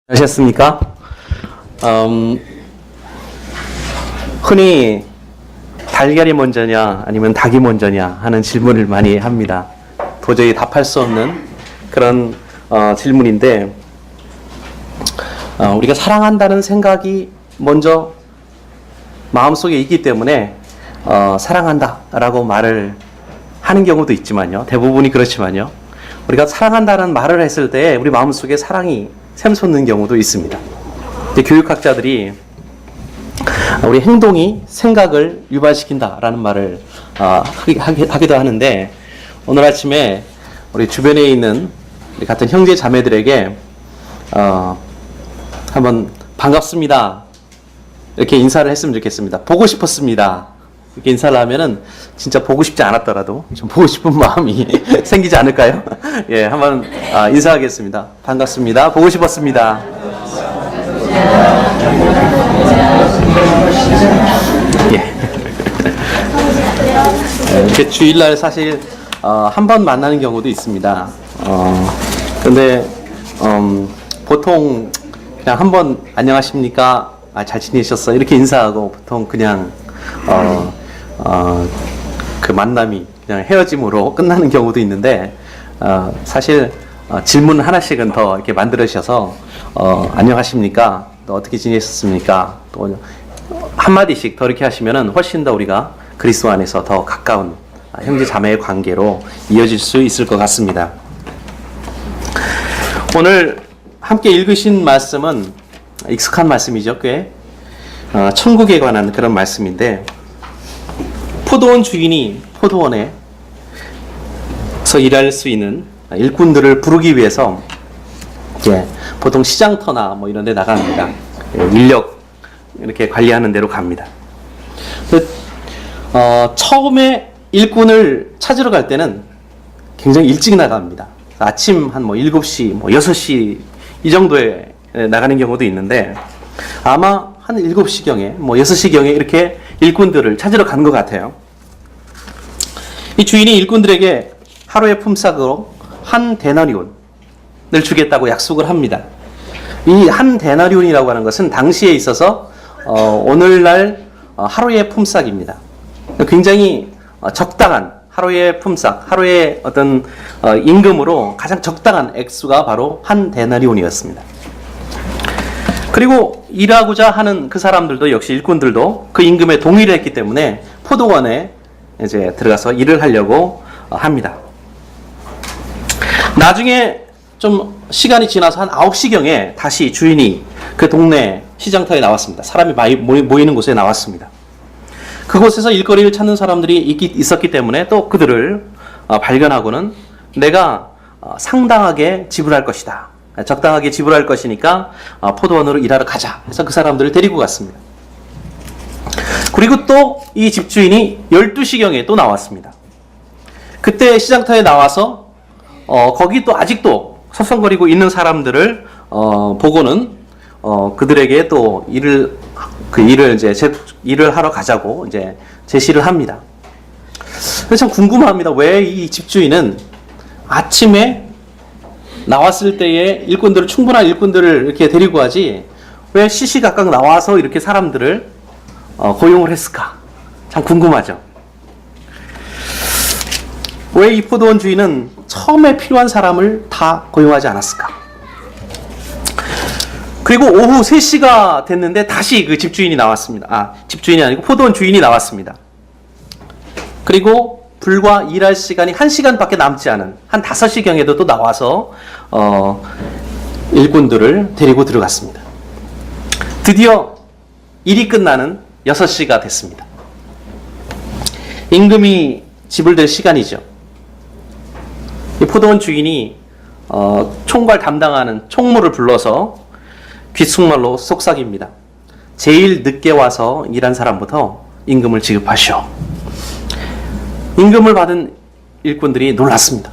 하셨습니까? 흔히 달걀이 먼저냐 아니면 닭이 먼저냐 하는 질문을 많이 합니다. 도저히 답할 수 없는 그런 질문인데, 우리가 사랑한다는 생각이 먼저 마음속에 있기 때문에 사랑한다 라고 말을 하는 경우도 있지만요, 대부분이 그렇지만요, 우리가 사랑한다는 말을 했을 때 우리 마음속에 사랑이 샘솟는 경우도 있습니다. 교육학자들이 우리 행동이 생각을 유발시킨다라는 말을 하기도 하는데, 오늘 아침에 우리 주변에 있는 우리 같은 형제 자매들에게 한번 반갑습니다 이렇게 인사를 했으면 좋겠습니다. 보고 싶었습니다 이렇게 인사를 하면은 진짜 보고 싶지 않았더라도 좀 보고 싶은 마음이 생기지 않을까요? 예, 한번 인사하겠습니다. 반갑습니다. 보고 싶었습니다. 예. 이렇게 주일날 사실 한 번 만나는 경우도 있습니다. 근데 보통 그냥 한번 안녕하십니까? 잘 지내셨어? 이렇게 인사하고 보통 그냥 그 만남이 그냥 헤어짐으로 끝나는 경우도 있는데, 사실 질문 하나씩은 더 이렇게 만들으셔서 안녕하십니까? 또 어떻게 지내셨습니까? 또 한마디씩 더 이렇게 하시면은 훨씬 더 우리가 그리스도 안에서 더 가까운 형제 자매의 관계로 이어질 수 있을 것 같습니다. 오늘 함께 읽으신 말씀은 익숙한 말씀이죠. 꽤 천국에 관한 그런 말씀인데, 포도원 주인이 포도원에서 일할 수 있는 일꾼들을 부르기 위해서 보통 시장터나 뭐 이런 데 나갑니다. 인력 이렇게 관리하는 데로 갑니다. 처음에 일꾼을 찾으러 갈 때는 굉장히 일찍 나갑니다. 아침 한 7시, 6시 이 정도에 나가는 경우도 있는데, 아마 한 7시경에, 6시경에 이렇게 일꾼들을 찾으러 간 것 같아요. 이 주인이 일꾼들에게 하루의 품삯으로 한 데나리온을 주겠다고 약속을 합니다. 이 한 데나리온이라고 하는 것은 당시에 있어서 오늘날 하루의 품삯입니다. 굉장히 적당한 하루의 품삯, 하루의 어떤 임금으로 가장 적당한 액수가 바로 한 데나리온이었습니다. 그리고 일하고자 하는 그 사람들도 역시 일꾼들도 그 임금에 동의를 했기 때문에 포도원에 이제 들어가서 일을 하려고 합니다. 나중에 좀 시간이 지나서 한 9시경에 다시 주인이 그 동네 시장터에 나왔습니다. 사람이 많이 모이는 곳에 나왔습니다. 그곳에서 일거리를 찾는 사람들이 있었기 때문에 또 그들을 발견하고는 내가 상당하게 지불할 것이다, 적당하게 지불할 것이니까 포도원으로 일하러 가자 해서 그 사람들을 데리고 갔습니다. 그리고 또 이 집주인이 12시경에 또 나왔습니다. 그때 시장터에 나와서 거기 또 아직도 서성거리고 있는 사람들을 보고는 그들에게 또 일을 하러 가자고 이제 제시를 합니다. 그래서 참 궁금합니다. 왜 이 집주인은 아침에 나왔을 때에 충분한 일꾼들을 이렇게 데리고 가지, 왜 시시각각 나와서 이렇게 사람들을 고용을 했을까? 참 궁금하죠. 왜 이 포도원 주인은 처음에 필요한 사람을 다 고용하지 않았을까? 그리고 오후 3시가 됐는데 다시 그 집주인이 나왔습니다. 집주인이 아니고 포도원 주인이 나왔습니다. 그리고 불과 일할 시간이 1시간밖에 남지 않은 한 5시경에도 또 나와서 일꾼들을 데리고 들어갔습니다. 드디어 일이 끝나는 6시가 됐습니다. 임금이 지불될 시간이죠. 이 포도원 주인이 총괄 담당하는 총무를 불러서 귓속말로 속삭입니다. 제일 늦게 와서 일한 사람부터 임금을 지급하시오. 임금을 받은 일꾼들이 놀랐습니다.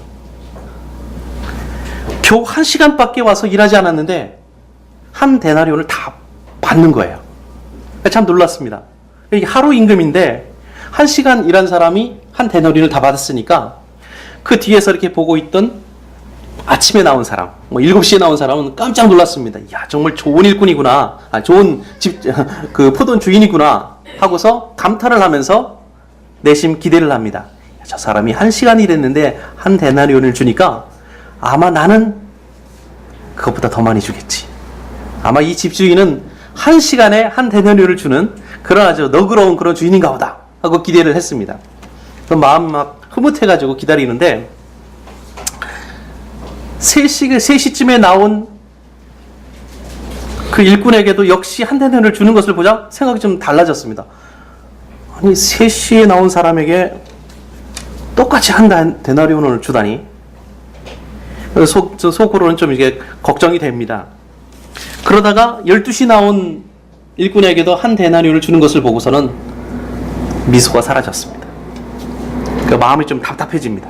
겨우 1시간밖에 와서 일하지 않았는데 한 데나리온을 다 받는 거예요. 참 놀랐습니다. 이게 하루 임금인데 1시간 일한 사람이 한 데나리온을 다 받았으니까 그 뒤에서 이렇게 보고 있던 아침에 나온 사람, 뭐 7시에 나온 사람은 깜짝 놀랐습니다. 야, 정말 좋은 일꾼이구나. 좋은 그 포도원 주인이구나. 하고서 감탄을 하면서 내심 기대를 합니다. 저 사람이 1시간 일했는데 한 데나리온을 주니까 아마 나는 그것보다 더 많이 주겠지. 아마 이 집주인은 1시간에 한 데나리온을 주는 그런 아주 너그러운 그런 주인인가 보다 하고 기대를 했습니다. 그 마음 막 흐뭇해가지고 기다리는데 3시쯤에 나온 그 일꾼에게도 역시 한 데나리온을 주는 것을 보자 생각이 좀 달라졌습니다. 아니 3시에 나온 사람에게 똑같이 한 데나리온을 주다니. 속으로는 좀 이게 걱정이 됩니다. 그러다가 12시 나온 일꾼에게도 한 데나리온을 주는 것을 보고서는 미소가 사라졌습니다. 그 마음이 좀 답답해집니다.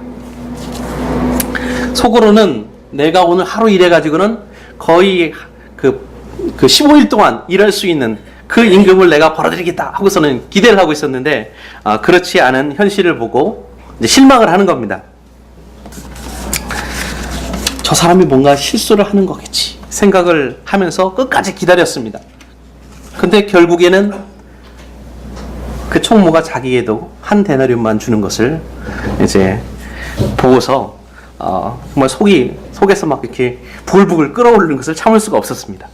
속으로는 내가 오늘 하루 일해가지고는 거의 그 15일 동안 일할 수 있는 그 임금을 내가 벌어들이겠다 하고서는 기대를 하고 있었는데 그렇지 않은 현실을 보고 이제 실망을 하는 겁니다. 저 사람이 뭔가 실수를 하는 거겠지 생각을 하면서 끝까지 기다렸습니다. 근데 결국에는 그 총무가 자기에도 한 데나리온만 주는 것을 이제 보고서 정말 속에서 막 이렇게 부글부글 끓어오르는 것을 참을 수가 없었습니다.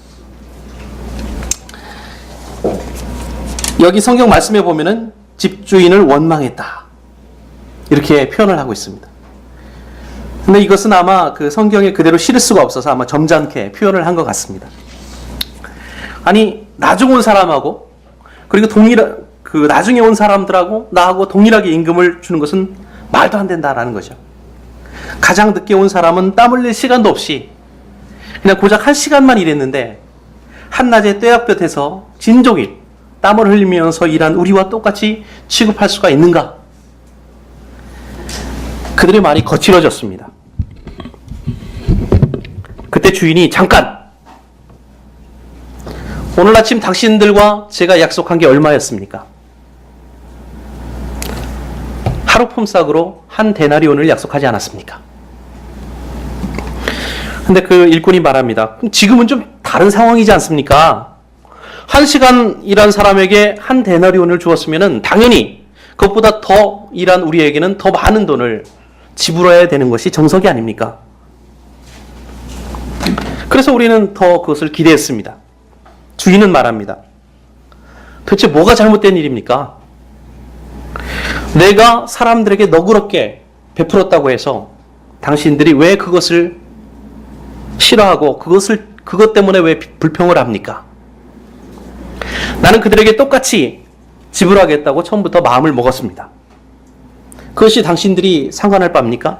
여기 성경 말씀에 보면은 집주인을 원망했다 이렇게 표현을 하고 있습니다. 근데 이것은 아마 그 성경에 그대로 실을 수가 없어서 아마 점잖게 표현을 한 것 같습니다. 아니 나중 온 사람하고 그리고 나중에 온 사람들하고 나하고 동일하게 임금을 주는 것은 말도 안 된다라는 거죠. 가장 늦게 온 사람은 땀 흘릴 시간도 없이 그냥 고작 1시간만 일했는데 한낮에 떼약볕에서 진종일 땀을 흘리면서 일한 우리와 똑같이 취급할 수가 있는가? 그들의 말이 거칠어졌습니다. 그때 주인이 잠깐! 오늘 아침 당신들과 제가 약속한 게 얼마였습니까? 하루 품삯으로 한 데나리온을 약속하지 않았습니까? 근데 그 일꾼이 말합니다. 지금은 좀 다른 상황이지 않습니까? 1시간 일한 사람에게 한 데나리온을 주었으면 당연히 그것보다 더 일한 우리에게는 더 많은 돈을 지불해야 되는 것이 정석이 아닙니까? 그래서 우리는 더 그것을 기대했습니다. 주인은 말합니다. 도대체 뭐가 잘못된 일입니까? 내가 사람들에게 너그럽게 베풀었다고 해서 당신들이 왜 그것을 싫어하고 그것 때문에 왜 불평을 합니까? 나는 그들에게 똑같이 지불하겠다고 처음부터 마음을 먹었습니다. 그것이 당신들이 상관할 바입니까?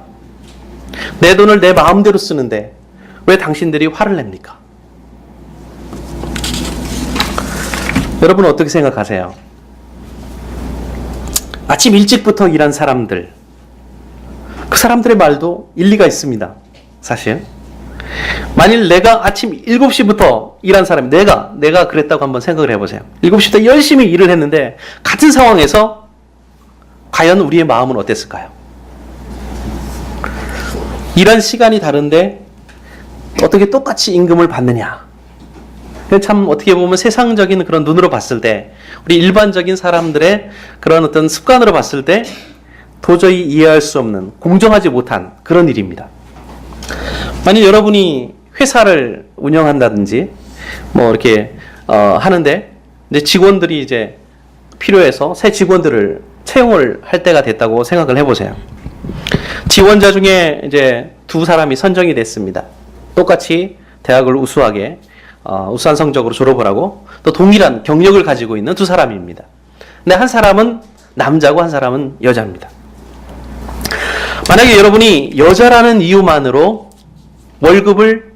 내 돈을 내 마음대로 쓰는데 왜 당신들이 화를 냅니까? 여러분 어떻게 생각하세요? 아침 일찍부터 일한 사람들, 그 사람들의 말도 일리가 있습니다. 사실 만일 내가 아침 7시부터 일한 사람이 내가 그랬다고 한번 생각을 해보세요. 7시부터 열심히 일을 했는데 같은 상황에서 과연 우리의 마음은 어땠을까요? 일한 시간이 다른데 어떻게 똑같이 임금을 받느냐? 참 어떻게 보면 세상적인 그런 눈으로 봤을 때 우리 일반적인 사람들의 그런 어떤 습관으로 봤을 때 도저히 이해할 수 없는 공정하지 못한 그런 일입니다. 만약 여러분이 회사를 운영한다든지 뭐 이렇게 하는데 이제 직원들이 이제 필요해서 새 직원들을 채용을 할 때가 됐다고 생각을 해보세요. 지원자 중에 이제 2사람이 선정이 됐습니다. 똑같이 대학을 우수한 성적으로 졸업을 하고 또 동일한 경력을 가지고 있는 2사람입니다. 근데 한 사람은 남자고 한 사람은 여자입니다. 만약에 여러분이 여자라는 이유만으로 월급을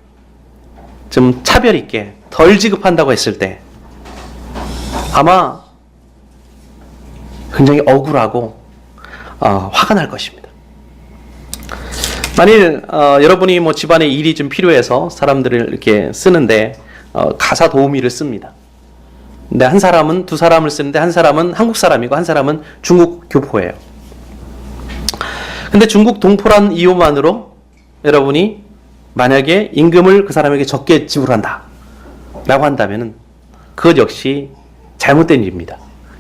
좀 차별 있게 덜 지급한다고 했을 때 아마 굉장히 억울하고 화가 날 것입니다. 만일 여러분이 뭐 집안에 일이 좀 필요해서 사람들을 이렇게 쓰는데 가사 도우미를 씁니다. 근데 한 사람은 2사람을 쓰는데 한 사람은 한국 사람이고 한 사람은 중국 교포예요. 근데 중국 동포란 이유만으로 여러분이 만약에 임금을 그 사람에게 적게 지불한다 라고 한다면 그것 역시 잘못된 일입니다.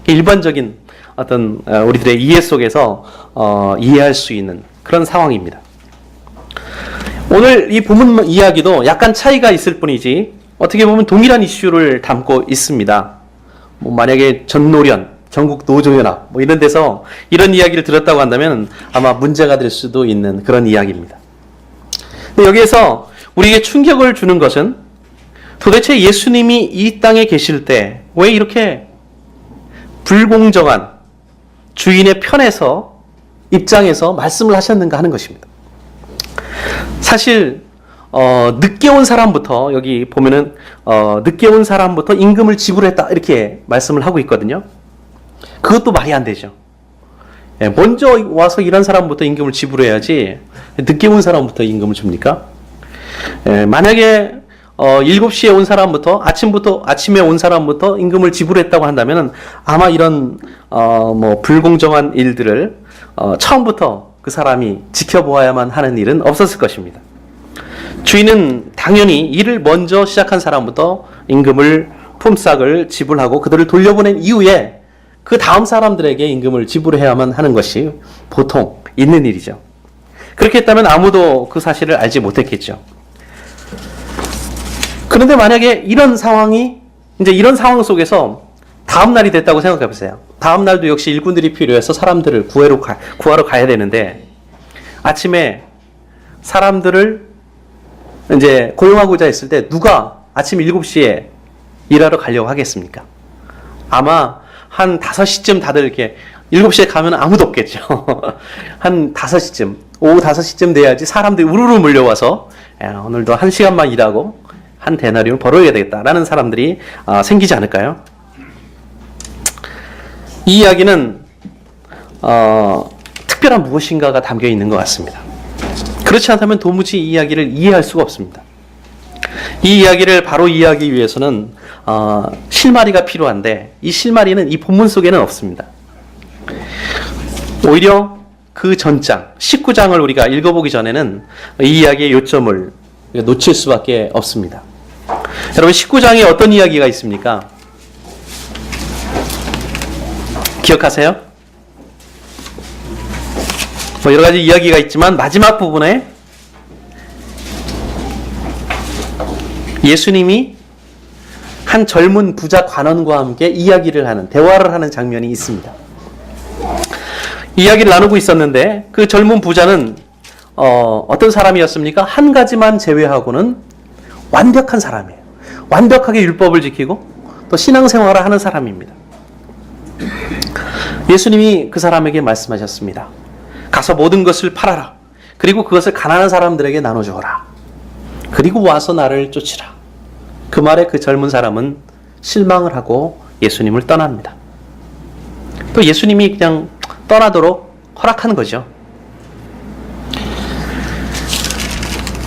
일반적인 어떤 우리들의 이해 속에서 이해할 수 있는 그런 상황입니다. 오늘 이 본문 이야기도 약간 차이가 있을 뿐이지 어떻게 보면 동일한 이슈를 담고 있습니다. 뭐 만약에 전노련, 전국 노조연합 뭐 이런 데서 이런 이야기를 들었다고 한다면 아마 문제가 될 수도 있는 그런 이야기입니다. 근데 여기에서 우리에게 충격을 주는 것은 도대체 예수님이 이 땅에 계실 때 왜 이렇게 불공정한 주인의 편에서 입장에서 말씀을 하셨는가 하는 것입니다. 사실 늦게 온 사람부터 여기 보면은 늦게 온 사람부터 임금을 지불했다 이렇게 말씀을 하고 있거든요. 그것도 말이 안 되죠. 먼저 와서 일한 사람부터 임금을 지불해야지 늦게 온 사람부터 임금을 줍니까? 만약에 7시에 온 사람부터 아침에 온 사람부터 임금을 지불했다고 한다면 아마 이런 뭐 불공정한 일들을 처음부터 그 사람이 지켜보아야만 하는 일은 없었을 것입니다. 주인은 당연히 일을 먼저 시작한 사람부터 임금을 품삯을 지불하고 그들을 돌려보낸 이후에 그 다음 사람들에게 임금을 지불해야만 하는 것이 보통 있는 일이죠. 그렇게 했다면 아무도 그 사실을 알지 못했겠죠. 그런데 만약에 이런 상황 속에서 다음 날이 됐다고 생각해 보세요. 다음 날도 역시 일꾼들이 필요해서 사람들을 구하러 가야 되는데 아침에 사람들을 이제 고용하고자 했을 때 누가 아침 7시에 일하러 가려고 하겠습니까? 아마 한 5시쯤 다들 이렇게 7시에 가면 아무도 없겠죠. 한 5시쯤, 오후 5시쯤 돼야지 사람들이 우르르 몰려와서 오늘도 1시간만 일하고 한 데나리온을 벌어야 되겠다라는 사람들이 생기지 않을까요? 이 이야기는 특별한 무엇인가가 담겨 있는 것 같습니다. 그렇지 않다면 도무지 이 이야기를 이해할 수가 없습니다. 이 이야기를 바로 이해하기 위해서는 실마리가 필요한데 이 실마리는 이 본문 속에는 없습니다. 오히려 그 전장 19장을 우리가 읽어보기 전에는 이 이야기의 요점을 놓칠 수밖에 없습니다. 여러분 19장에 어떤 이야기가 있습니까? 기억하세요? 뭐 여러 가지 이야기가 있지만 마지막 부분에 예수님이 한 젊은 부자 관원과 함께 대화를 하는 장면이 있습니다. 이야기를 나누고 있었는데 그 젊은 부자는 어떤 사람이었습니까? 한 가지만 제외하고는 완벽한 사람이에요. 완벽하게 율법을 지키고 또 신앙생활을 하는 사람입니다. 예수님이 그 사람에게 말씀하셨습니다. 가서 모든 것을 팔아라. 그리고 그것을 가난한 사람들에게 나눠주어라. 그리고 와서 나를 쫓으라. 그 말에 그 젊은 사람은 실망을 하고 예수님을 떠납니다. 또 예수님이 그냥 떠나도록 허락한 거죠.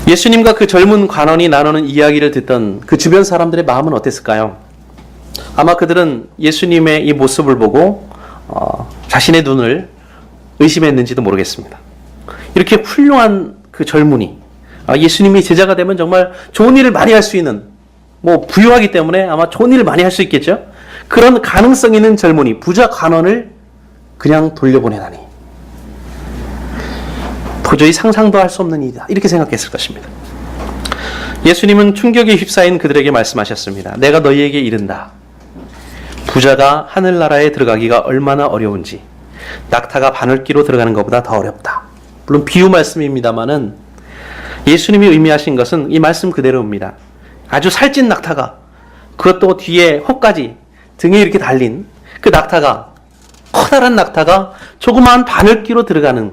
예수님과 그 젊은 관원이 나누는 이야기를 듣던 그 주변 사람들의 마음은 어땠을까요? 아마 그들은 예수님의 이 모습을 보고 자신의 눈을 의심했는지도 모르겠습니다. 이렇게 훌륭한 그 젊은이, 예수님이 제자가 되면 정말 좋은 일을 많이 할 수 있는, 부유하기 때문에 아마 좋은 일을 많이 할 수 있겠죠? 그런 가능성 있는 젊은이, 부자 관원을 그냥 돌려보내다니. 도저히 상상도 할 수 없는 일이다. 이렇게 생각했을 것입니다. 예수님은 충격에 휩싸인 그들에게 말씀하셨습니다. 내가 너희에게 이른다. 부자가 하늘나라에 들어가기가 얼마나 어려운지 낙타가 바늘기로 들어가는 것보다 더 어렵다. 물론 비유 말씀입니다만은 예수님이 의미하신 것은 이 말씀 그대로입니다. 아주 살찐 낙타가 그것도 뒤에 혹까지 등에 이렇게 달린 그 낙타가 커다란 낙타가 조그마한 바늘기로 들어가는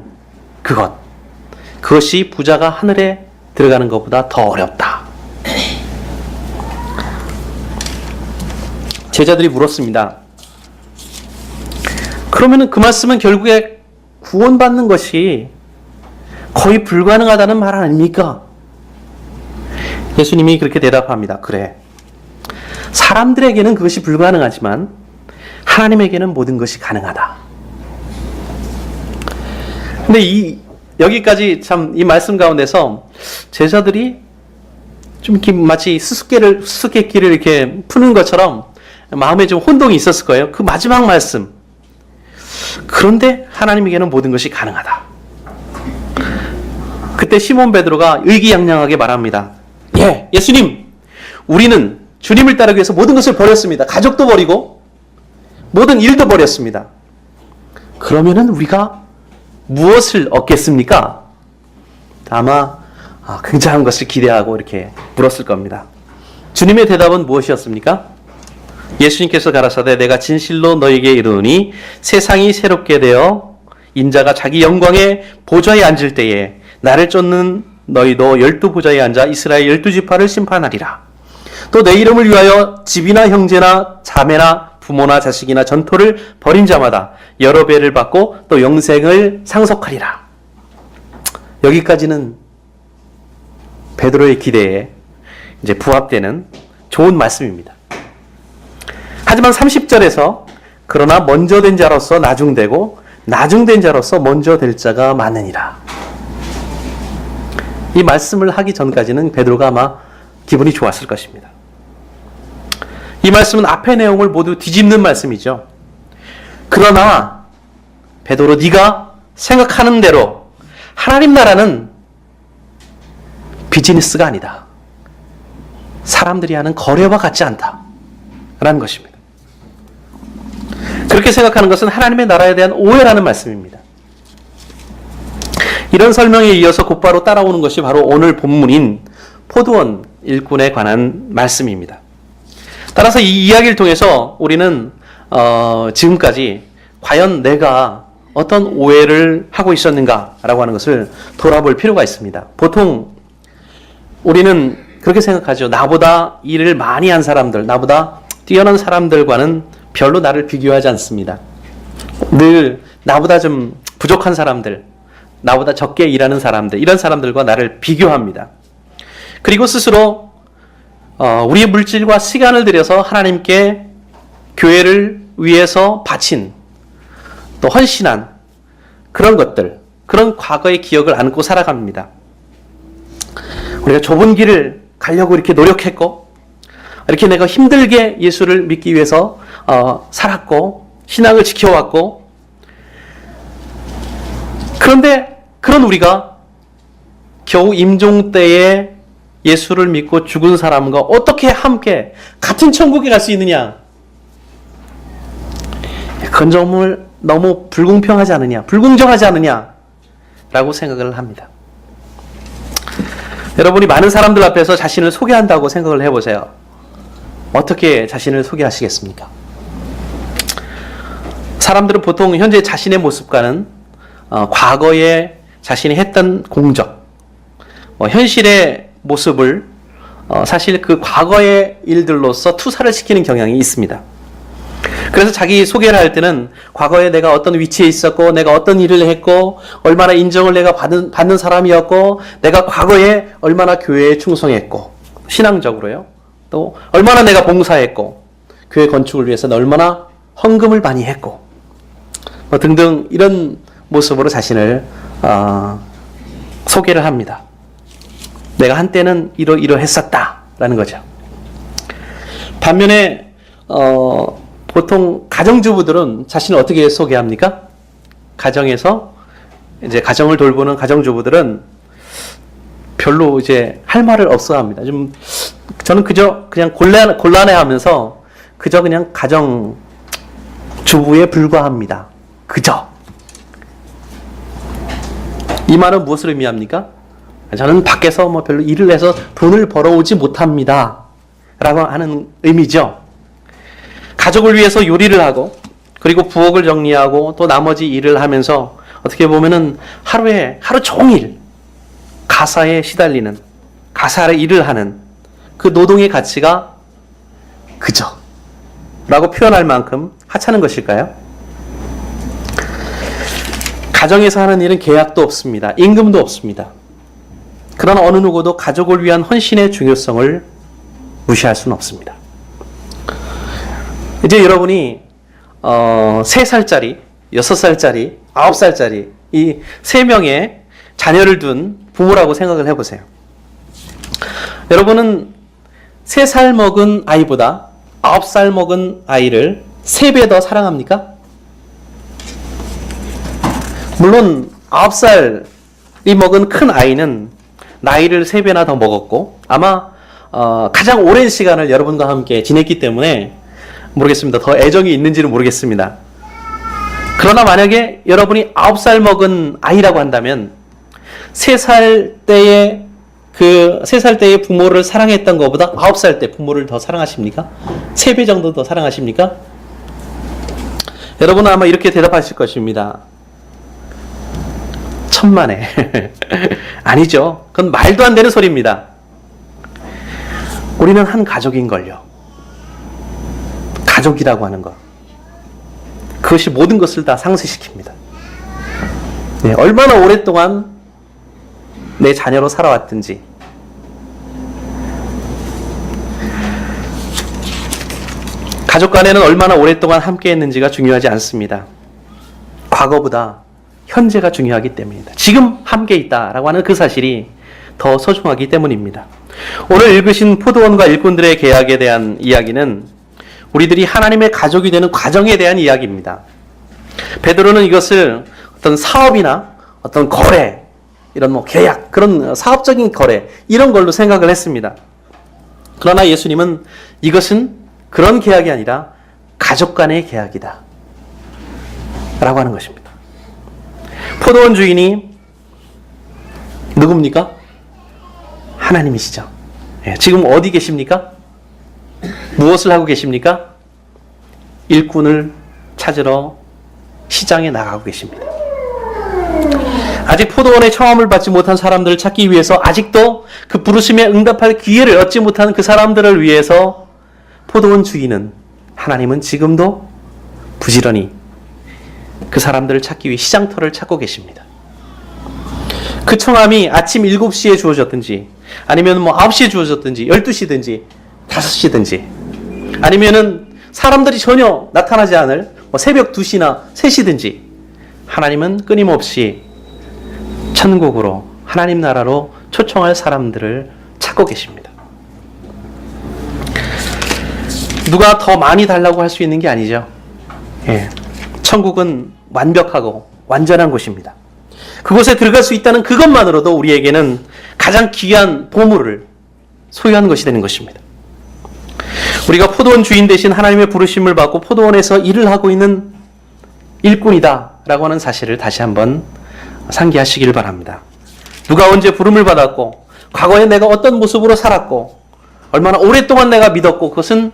그것이 부자가 하늘에 들어가는 것보다 더 어렵다. 제자들이 물었습니다. 그러면 그 말씀은 결국에 구원받는 것이 거의 불가능하다는 말 아닙니까? 예수님이 그렇게 대답합니다. 그래. 사람들에게는 그것이 불가능하지만 하나님에게는 모든 것이 가능하다. 근데 여기까지 참 이 말씀 가운데서 제자들이 좀 이렇게 마치 수수께끼를 이렇게 푸는 것처럼 마음에 좀 혼동이 있었을 거예요. 그 마지막 말씀. 그런데 하나님에게는 모든 것이 가능하다. 그때 시몬 베드로가 의기양양하게 말합니다. 예, 예수님, 우리는 주님을 따르기 위해서 모든 것을 버렸습니다. 가족도 버리고 모든 일도 버렸습니다. 그러면은 우리가 무엇을 얻겠습니까? 아마 굉장한 것을 기대하고 이렇게 물었을 겁니다. 주님의 대답은 무엇이었습니까? 예수님께서 가라사대 내가 진실로 너에게 이르노니 세상이 새롭게 되어 인자가 자기 영광의 보좌에 앉을 때에 나를 쫓는 너희도 12보좌에 앉아 이스라엘 12지파를 심판하리라. 또 내 이름을 위하여 집이나 형제나 자매나 부모나 자식이나 전토를 벌인 자마다 여러 배를 받고 또 영생을 상속하리라. 여기까지는 베드로의 기대에 이제 부합되는 좋은 말씀입니다. 하지만 30절에서 그러나 먼저 된 자로서 나중되고 나중된 자로서 먼저 될 자가 많으니라. 이 말씀을 하기 전까지는 베드로가 아마 기분이 좋았을 것입니다. 이 말씀은 앞의 내용을 모두 뒤집는 말씀이죠. 그러나 베드로, 네가 생각하는 대로 하나님 나라는 비즈니스가 아니다. 사람들이 하는 거래와 같지 않다. 라는 것입니다. 그렇게 생각하는 것은 하나님의 나라에 대한 오해라는 말씀입니다. 이런 설명에 이어서 곧바로 따라오는 것이 바로 오늘 본문인 포도원 일꾼에 관한 말씀입니다. 따라서 이 이야기를 통해서 우리는 지금까지 과연 내가 어떤 오해를 하고 있었는가라고 하는 것을 돌아볼 필요가 있습니다. 보통 우리는 그렇게 생각하죠. 나보다 일을 많이 한 사람들, 나보다 뛰어난 사람들과는 별로 나를 비교하지 않습니다. 늘 나보다 좀 부족한 사람들, 나보다 적게 일하는 사람들, 이런 사람들과 나를 비교합니다. 그리고 스스로 우리의 물질과 시간을 들여서 하나님께 교회를 위해서 바친 또 헌신한 그런 것들, 그런 과거의 기억을 안고 살아갑니다. 우리가 좁은 길을 가려고 이렇게 노력했고 이렇게 내가 힘들게 예수를 믿기 위해서 살았고 신앙을 지켜왔고, 그런데 그런 우리가 겨우 임종 때에 예수를 믿고 죽은 사람과 어떻게 함께 같은 천국에 갈 수 있느냐? 그건 정말 너무 불공평하지 않느냐? 불공정하지 않느냐? 라고 생각을 합니다. 여러분이 많은 사람들 앞에서 자신을 소개한다고 생각을 해보세요. 어떻게 자신을 소개하시겠습니까? 사람들은 보통 현재 자신의 모습과는 과거에 자신이 했던 공적, 현실의 모습을 사실 그 과거의 일들로서 투사를 시키는 경향이 있습니다. 그래서 자기 소개를 할 때는 과거에 내가 어떤 위치에 있었고, 내가 어떤 일을 했고, 얼마나 인정을 내가 받는 사람이었고, 내가 과거에 얼마나 교회에 충성했고, 신앙적으로요. 또 얼마나 내가 봉사했고, 교회 건축을 위해서는 얼마나 헌금을 많이 했고, 등등 이런 모습으로 자신을 소개를 합니다. 내가 한때는 이러했었다라는 거죠. 반면에 보통 가정주부들은 자신을 어떻게 소개합니까? 가정에서 이제 가정을 돌보는 가정주부들은 별로 이제 할 말을 없어 합니다. 저는 그냥 곤란해하면서 그저 그냥 가정주부에 불과합니다. 그저. 이 말은 무엇을 의미합니까? 저는 밖에서 별로 일을 해서 돈을 벌어오지 못합니다. 라고 하는 의미죠. 가족을 위해서 요리를 하고, 그리고 부엌을 정리하고, 또 나머지 일을 하면서 어떻게 보면은 하루 종일 가사에 시달리는, 가사의 일을 하는 그 노동의 가치가 그저 라고 표현할 만큼 하찮은 것일까요? 가정에서 하는 일은 계약도 없습니다. 임금도 없습니다. 그러나 어느 누구도 가족을 위한 헌신의 중요성을 무시할 수는 없습니다. 이제 여러분이 3살짜리, 6살짜리, 9살짜리 이 3명의 자녀를 둔 부모라고 생각을 해보세요. 여러분은 3살 먹은 아이보다 9살 먹은 아이를 3배 더 사랑합니까? 물론 9살이 먹은 큰 아이는 나이를 3배나 더 먹었고 아마 가장 오랜 시간을 여러분과 함께 지냈기 때문에 모르겠습니다. 더 애정이 있는지는 모르겠습니다. 그러나 만약에 여러분이 9살 먹은 아이라고 한다면 3살 때의 3살 때의 부모를 사랑했던 것보다 9살 때 부모를 더 사랑하십니까? 3배 정도 더 사랑하십니까? 여러분은 아마 이렇게 대답하실 것입니다. 천만에. 아니죠. 그건 말도 안 되는 소리입니다. 우리는 한 가족인걸요. 가족이라고 하는 것. 그것이 모든 것을 다 상쇄시킵니다. 네, 얼마나 오랫동안 내 자녀로 살아왔든지, 가족 간에는 얼마나 오랫동안 함께 했는지가 중요하지 않습니다. 과거보다 현재가 중요하기 때문입니다. 지금 함께 있다라고 하는 그 사실이 더 소중하기 때문입니다. 오늘 읽으신 포도원과 일꾼들의 계약에 대한 이야기는 우리들이 하나님의 가족이 되는 과정에 대한 이야기입니다. 베드로는 이것을 어떤 사업이나 어떤 거래, 이런 계약, 그런 사업적인 거래, 이런 걸로 생각을 했습니다. 그러나 예수님은 이것은 그런 계약이 아니라 가족 간의 계약이다 라고 하는 것입니다. 포도원 주인이 누굽니까? 하나님이시죠. 지금 어디 계십니까? 무엇을 하고 계십니까? 일꾼을 찾으러 시장에 나가고 계십니다. 아직 포도원의 청함을 받지 못한 사람들을 찾기 위해서, 아직도 그 부르심에 응답할 기회를 얻지 못한 그 사람들을 위해서 포도원 주인은, 하나님은 지금도 부지런히 그 사람들을 찾기 위해 시장터를 찾고 계십니다. 그 청함이 아침 7시에 주어졌든지, 아니면 9시에 주어졌든지, 12시든지, 5시든지, 아니면은 사람들이 전혀 나타나지 않을 새벽 2시나 3시든지, 하나님은 끊임없이 천국으로, 하나님 나라로 초청할 사람들을 찾고 계십니다. 누가 더 많이 달라고 할 수 있는 게 아니죠. 천국은 완벽하고 완전한 곳입니다. 그곳에 들어갈 수 있다는 그것만으로도 우리에게는 가장 귀한 보물을 소유한 것이 되는 것입니다. 우리가 포도원 주인 대신 하나님의 부르심을 받고 포도원에서 일을 하고 있는 일꾼이다 라고 하는 사실을 다시 한번 상기하시길 바랍니다. 누가 언제 부름을 받았고, 과거에 내가 어떤 모습으로 살았고, 얼마나 오랫동안 내가 믿었고, 그것은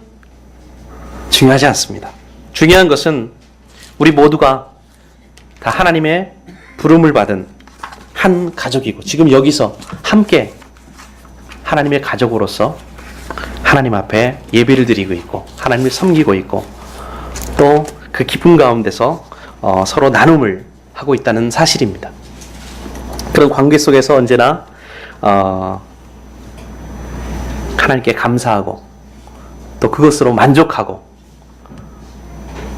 중요하지 않습니다. 중요한 것은 우리 모두가 다 하나님의 부름을 받은 한 가족이고, 지금 여기서 함께 하나님의 가족으로서 하나님 앞에 예배를 드리고 있고, 하나님을 섬기고 있고, 또 그 기쁨 가운데서 서로 나눔을 하고 있다는 사실입니다. 그런 관계 속에서 언제나 하나님께 감사하고, 또 그것으로 만족하고,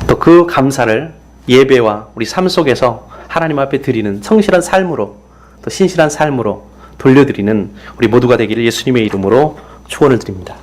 또 그 감사를 예배와 우리 삶 속에서 하나님 앞에 드리는 성실한 삶으로, 또 신실한 삶으로 돌려드리는 우리 모두가 되기를 예수님의 이름으로 축원을 드립니다.